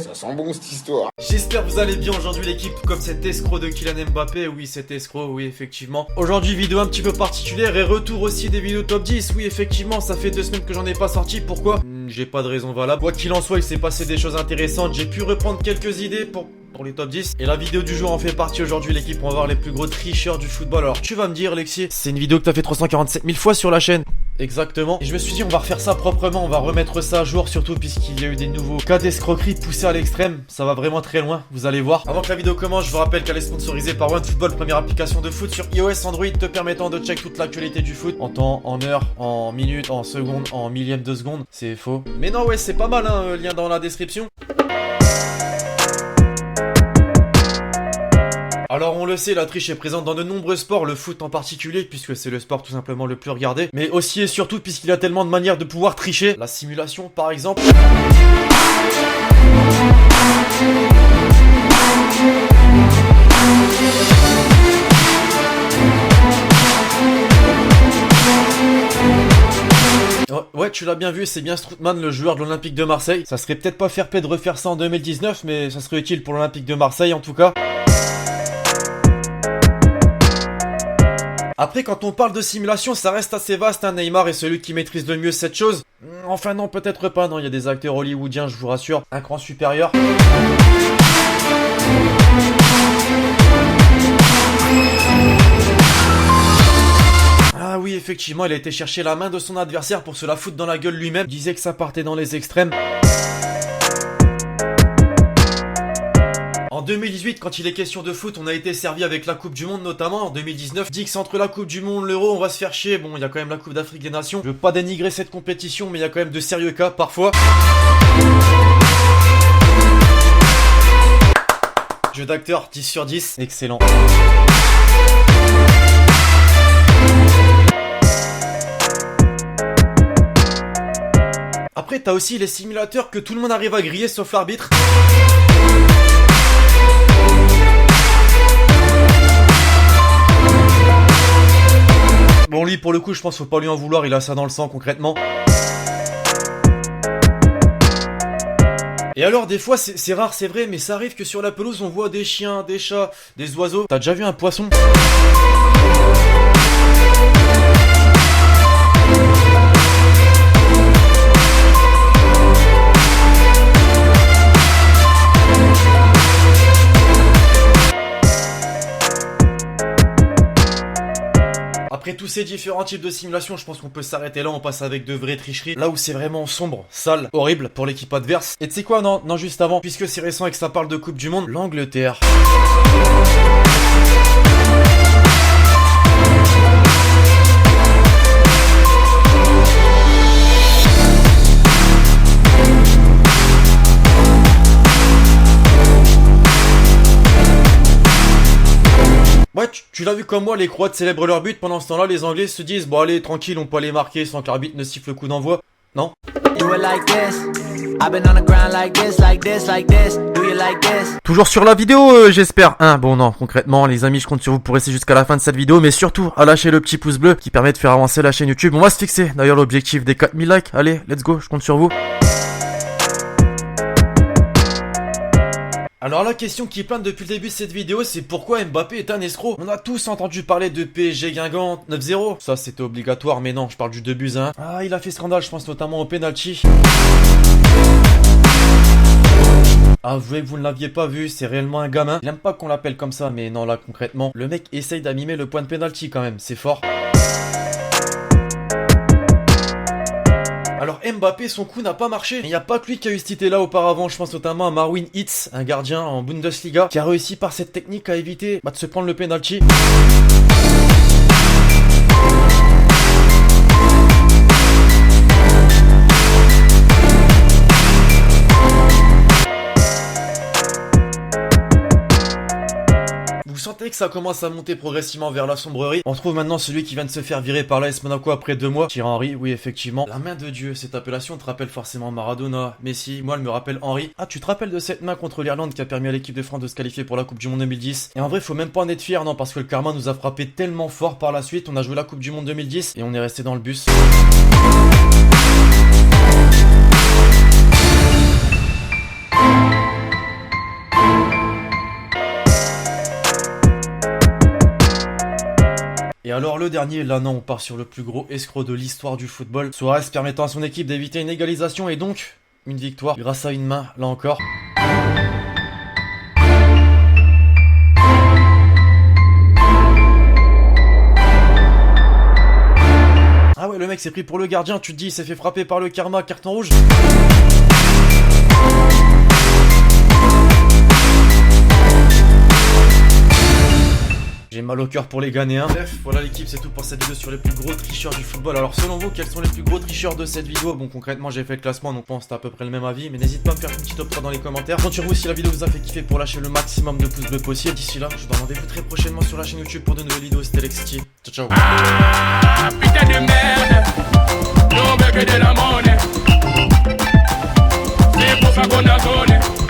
ça sent bon cette histoire. J'espère que vous allez bien aujourd'hui l'équipe, comme cet escroc de Kylian Mbappé. Oui, cet escroc, oui effectivement. Aujourd'hui vidéo un petit peu particulière et retour aussi des vidéos top 10. Oui effectivement, ça fait 2 semaines que j'en ai pas sorti. Pourquoi? J'ai pas de raison valable. Quoi qu'il en soit, il s'est passé des choses intéressantes. J'ai pu reprendre quelques idées pour les top 10. Et la vidéo du jour en fait partie aujourd'hui l'équipe. On va voir les plus gros tricheurs du football. Alors tu vas me dire Lexi, c'est une vidéo que t'as fait 347 000 fois sur la chaîne. Exactement. Et je me suis dit on va refaire ça proprement, on va remettre ça à jour, surtout puisqu'il y a eu des nouveaux cas d'escroquerie poussés à l'extrême. Ça va vraiment très loin, vous allez voir. Avant que la vidéo commence, je vous rappelle qu'elle est sponsorisée par OneFootball, première application de foot sur iOS Android te permettant de check toute l'actualité du foot en temps, en heure, en minutes, en secondes, en millième de seconde. C'est faux. Mais non ouais, c'est pas mal hein, lien dans la description. Alors on le sait, la triche est présente dans de nombreux sports, le foot en particulier, puisque c'est le sport tout simplement le plus regardé, mais aussi et surtout puisqu'il y a tellement de manières de pouvoir tricher. La simulation par exemple. Ouais, tu l'as bien vu, c'est bien Strootman, le joueur de l'Olympique de Marseille. Ça serait peut-être pas fair play de refaire ça en 2019, mais ça serait utile pour l'Olympique de Marseille en tout cas. Après, quand on parle de simulation, ça reste assez vaste, hein. Neymar est celui qui maîtrise le mieux cette chose. Enfin non, peut-être pas, non, il y a des acteurs hollywoodiens, je vous rassure, un cran supérieur. Ah oui, effectivement, il a été chercher la main de son adversaire pour se la foutre dans la gueule lui-même. Il disait que ça partait dans les extrêmes. En 2018, quand il est question de foot, on a été servi avec la Coupe du Monde notamment. En 2019, dit que c'est entre la Coupe du Monde, l'Euro, on va se faire chier. Bon, il y a quand même la Coupe d'Afrique des Nations. Je veux pas dénigrer cette compétition, mais il y a quand même de sérieux cas parfois. Jeu d'acteur, 10 sur 10. Excellent. Après, t'as aussi les simulateurs que tout le monde arrive à griller sauf l'arbitre. Bon lui pour le coup je pense faut pas lui en vouloir, il a ça dans le sang concrètement. Et alors des fois c'est rare c'est vrai mais ça arrive que sur la pelouse on voit des chiens, des chats, des oiseaux. T'as déjà vu un poisson ? Après tous ces différents types de simulations, je pense qu'on peut s'arrêter là, on passe avec de vraies tricheries. Là où c'est vraiment sombre, sale, horrible pour l'équipe adverse. Et tu sais quoi, non, juste avant, puisque c'est récent et que ça parle de Coupe du Monde, l'Angleterre. Ouais, tu l'as vu comme moi, les Croates célèbrent leur but. Pendant ce temps-là, les Anglais se disent bon allez, tranquille, on peut aller marquer sans que l'arbitre ne siffle le coup d'envoi. Non. Toujours sur la vidéo, j'espère. Bon non, concrètement, les amis, je compte sur vous pour rester jusqu'à la fin de cette vidéo, mais surtout à lâcher le petit pouce bleu qui permet de faire avancer la chaîne YouTube. On va se fixer d'ailleurs l'objectif des 4000 likes. Allez, let's go, je compte sur vous. Alors la question qui plane depuis le début de cette vidéo, c'est pourquoi Mbappé est un escroc. On a tous entendu parler de PSG Guingamp 9-0. Ça c'était obligatoire, mais non, je parle du 2-1. Ah, il a fait scandale, je pense notamment au penalty. Avouez que vous ne l'aviez pas vu, c'est réellement un gamin. Il aime pas qu'on l'appelle comme ça, mais non là concrètement, le mec essaye d'animer le point de penalty quand même, c'est fort. Alors Mbappé, son coup n'a pas marché. Il n'y a pas que lui qui a eu cette idée là auparavant. Je pense notamment à Marwin Hitz, un gardien en Bundesliga, qui a réussi par cette technique à éviter de se prendre le penalty. Vous sentez que ça commence à monter progressivement vers la sombrerie. On trouve maintenant celui qui vient de se faire virer par l'AS Monaco après 2 mois. Thierry Henry, oui effectivement. La main de Dieu, cette appellation te rappelle forcément Maradona, Messi, moi elle me rappelle Henry. Ah tu te rappelles de cette main contre l'Irlande qui a permis à l'équipe de France de se qualifier pour la Coupe du Monde 2010. Et en vrai faut même pas en être fier non, parce que le karma nous a frappé tellement fort par la suite. On a joué la Coupe du Monde 2010 et on est resté dans le bus. Et alors le dernier, là non, on part sur le plus gros escroc de l'histoire du football. Suarez permettant à son équipe d'éviter une égalisation et donc une victoire grâce à une main, là encore. Ah ouais, le mec s'est pris pour le gardien, tu te dis, il s'est fait frapper par le karma, carton rouge. J'ai mal au cœur pour les Ghanéens. Bref, voilà l'équipe, c'est tout pour cette vidéo sur les plus gros tricheurs du football. Alors selon vous, quels sont les plus gros tricheurs de cette vidéo? Bon, concrètement, j'ai fait le classement, donc je pense que c'est à peu près le même avis. Mais n'hésite pas à me faire une petite top 3 dans les commentaires. Comptez sur vous si la vidéo vous a fait kiffer pour lâcher le maximum de pouces bleus possible. D'ici là, je vous donne rendez-vous très prochainement sur la chaîne YouTube pour de nouvelles vidéos. C'était Lexity. Ciao, ciao. Ah, putain de merde, non, mais que de la monnaie. C'est pour ça qu'on a donné.